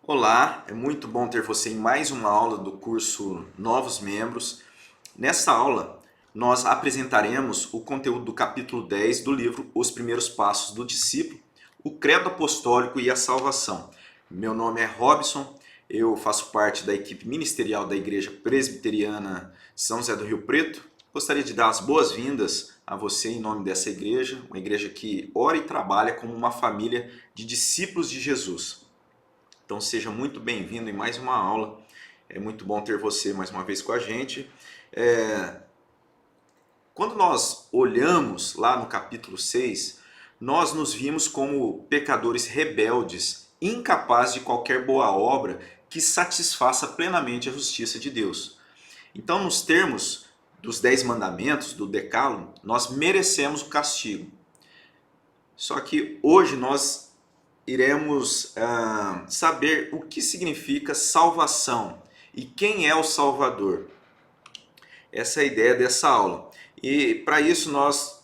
Olá, é muito bom ter você em mais uma aula do curso Novos Membros. Nessa aula, nós apresentaremos o conteúdo do capítulo 10 do livro Os Primeiros Passos do Discípulo, o Credo Apostólico e a Salvação. Meu nome é Robson, eu faço parte da equipe ministerial da Igreja Presbiteriana São José do Rio Preto. Gostaria de dar as boas-vindas a você em nome dessa igreja, uma igreja que ora e trabalha como uma família de discípulos de Jesus. Então seja muito bem-vindo em mais uma aula. É muito bom ter você mais uma vez com a gente. Quando nós olhamos lá no capítulo 6, nós nos vimos como pecadores rebeldes, incapazes de qualquer boa obra que satisfaça plenamente a justiça de Deus. Então, nos termos dos 10 mandamentos, do Decálogo, nós merecemos o castigo. Só que hoje nós iremos saber o que significa salvação e quem é o Salvador. Essa é a ideia dessa aula. E para isso nós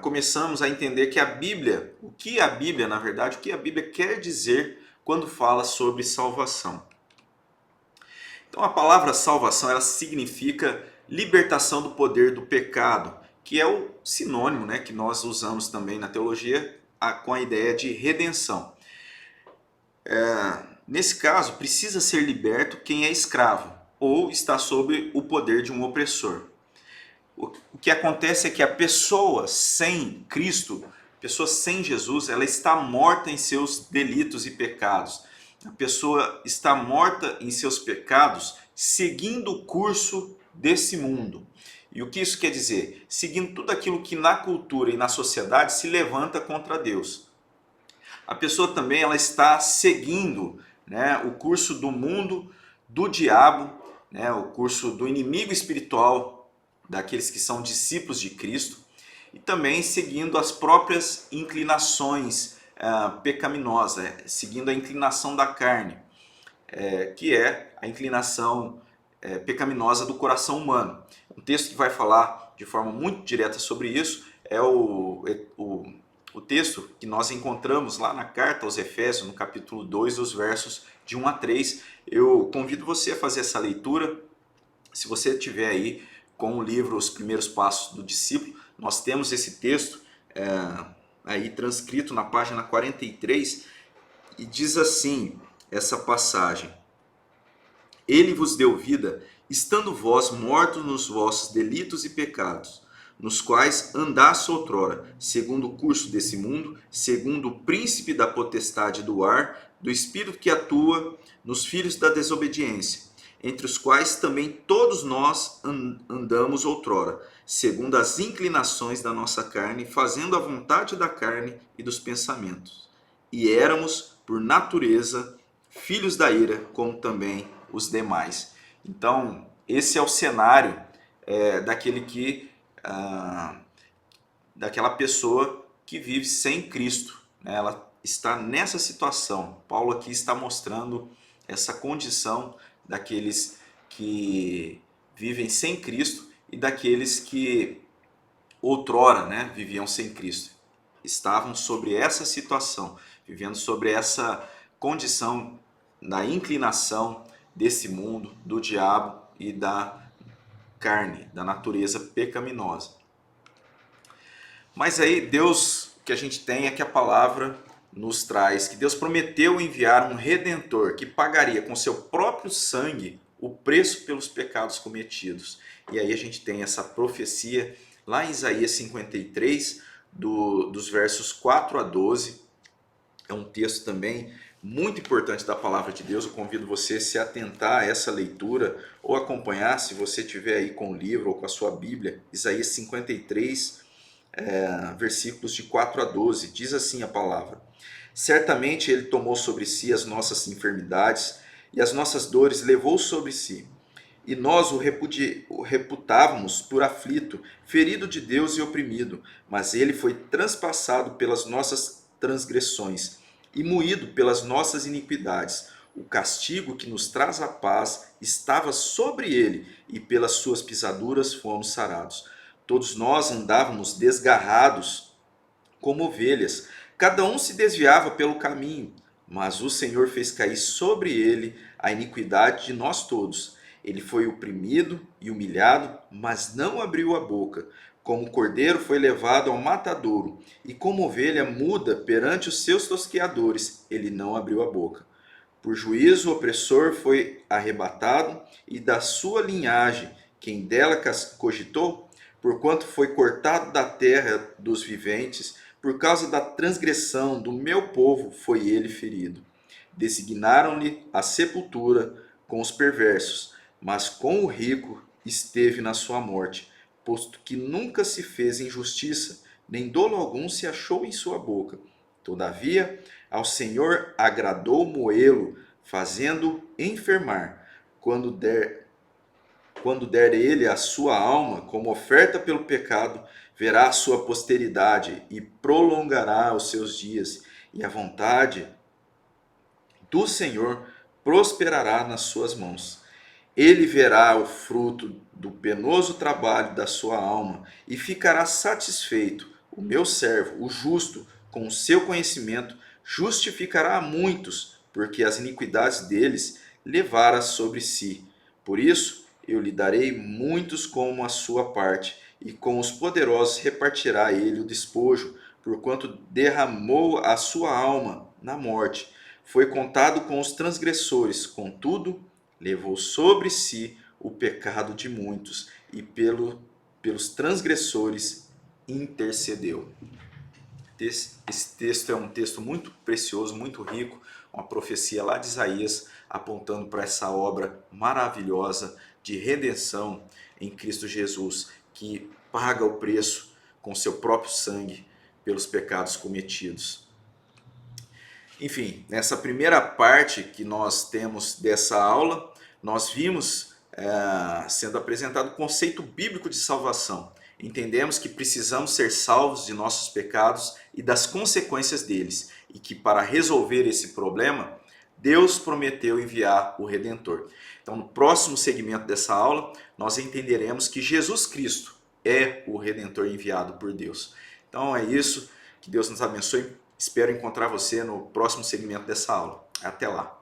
começamos a entender que a Bíblia, o que a Bíblia quer dizer quando fala sobre salvação. Então a palavra salvação ela significa libertação do poder do pecado, que é o sinônimo, né, que nós usamos também na teologia com a ideia de redenção. Nesse caso, precisa ser liberto quem é escravo ou está sob o poder de um opressor. O que acontece é que a pessoa sem Cristo, pessoa sem Jesus, ela está morta em seus delitos e pecados. A pessoa está morta em seus pecados seguindo o curso desse mundo. E o que isso quer dizer? Seguindo tudo aquilo que na cultura e na sociedade se levanta contra Deus. A pessoa também ela está seguindo, né, o curso do mundo, do diabo, né, o curso do inimigo espiritual, daqueles que são discípulos de Cristo, e também seguindo as próprias inclinações pecaminosas, seguindo a inclinação da carne, que é a inclinação pecaminosa do coração humano. Um texto que vai falar de forma muito direta sobre isso é o texto que nós encontramos lá na carta aos Efésios, no capítulo 2, os versos de 1 a 3. Eu convido você a fazer essa leitura. Se você tiver aí com o livro Os Primeiros Passos do Discípulo, nós temos esse texto aí transcrito na página 43 e diz assim essa passagem: Ele vos deu vida, estando vós mortos nos vossos delitos e pecados, nos quais andaste outrora, segundo o curso desse mundo, segundo o príncipe da potestade do ar, do espírito que atua nos filhos da desobediência, entre os quais também todos nós andamos outrora, segundo as inclinações da nossa carne, fazendo a vontade da carne e dos pensamentos. E éramos, por natureza, filhos da ira, como também os demais. Então, esse é o cenário daquela pessoa que vive sem Cristo, né? Ela está nessa situação. Paulo aqui está mostrando essa condição daqueles que vivem sem Cristo e daqueles que outrora, né, viviam sem Cristo. Estavam sobre essa situação, vivendo sobre essa condição da inclinação desse mundo, do diabo e da carne, da natureza pecaminosa. Mas aí Deus, o que a gente tem é que a palavra nos traz que Deus prometeu enviar um redentor que pagaria com seu próprio sangue o preço pelos pecados cometidos. E aí a gente tem essa profecia lá em Isaías 53, dos versos 4 a 12. É um texto também muito importante da palavra de Deus. Eu convido você a se atentar a essa leitura ou acompanhar, se você tiver aí com o livro ou com a sua Bíblia, Isaías 53, versículos de 4 a 12. Diz assim a palavra: Certamente ele tomou sobre si as nossas enfermidades e as nossas dores levou sobre si. E nós o reputávamos por aflito, ferido de Deus e oprimido, mas ele foi transpassado pelas nossas transgressões e moído pelas nossas iniquidades. O castigo que nos traz a paz estava sobre ele, e pelas suas pisaduras fomos sarados. Todos nós andávamos desgarrados como ovelhas, cada um se desviava pelo caminho, mas o Senhor fez cair sobre ele a iniquidade de nós todos. Ele foi oprimido e humilhado, mas não abriu a boca. Como cordeiro foi levado ao matadouro, e como ovelha muda perante os seus tosqueadores, ele não abriu a boca. Por juízo o opressor foi arrebatado, e da sua linhagem, quem dela cogitou? Porquanto foi cortado da terra dos viventes, por causa da transgressão do meu povo foi ele ferido. Designaram-lhe a sepultura com os perversos, mas com o rico esteve na sua morte, posto que nunca se fez injustiça, nem dolo algum se achou em sua boca. Todavia, ao Senhor agradou moê-lo, fazendo enfermar. Quando der ele a sua alma como oferta pelo pecado, verá a sua posteridade e prolongará os seus dias, e a vontade do Senhor prosperará nas suas mãos. Ele verá o fruto do penoso trabalho da sua alma e ficará satisfeito. O meu servo, o justo, com o seu conhecimento, justificará a muitos, porque as iniquidades deles levara sobre si. Por isso, eu lhe darei muitos como a sua parte, e com os poderosos repartirá ele o despojo, porquanto derramou a sua alma na morte. Foi contado com os transgressores, contudo, levou sobre si o pecado de muitos, e pelos transgressores intercedeu. Esse texto é um texto muito precioso, muito rico, uma profecia lá de Isaías, apontando para essa obra maravilhosa de redenção em Cristo Jesus, que paga o preço com seu próprio sangue pelos pecados cometidos. Enfim, nessa primeira parte que nós temos dessa aula, nós vimos sendo apresentado o conceito bíblico de salvação. Entendemos que precisamos ser salvos de nossos pecados e das consequências deles, e que para resolver esse problema, Deus prometeu enviar o Redentor. Então, no próximo segmento dessa aula, nós entenderemos que Jesus Cristo é o Redentor enviado por Deus. Então é isso, que Deus nos abençoe. Espero encontrar você no próximo segmento dessa aula. Até lá!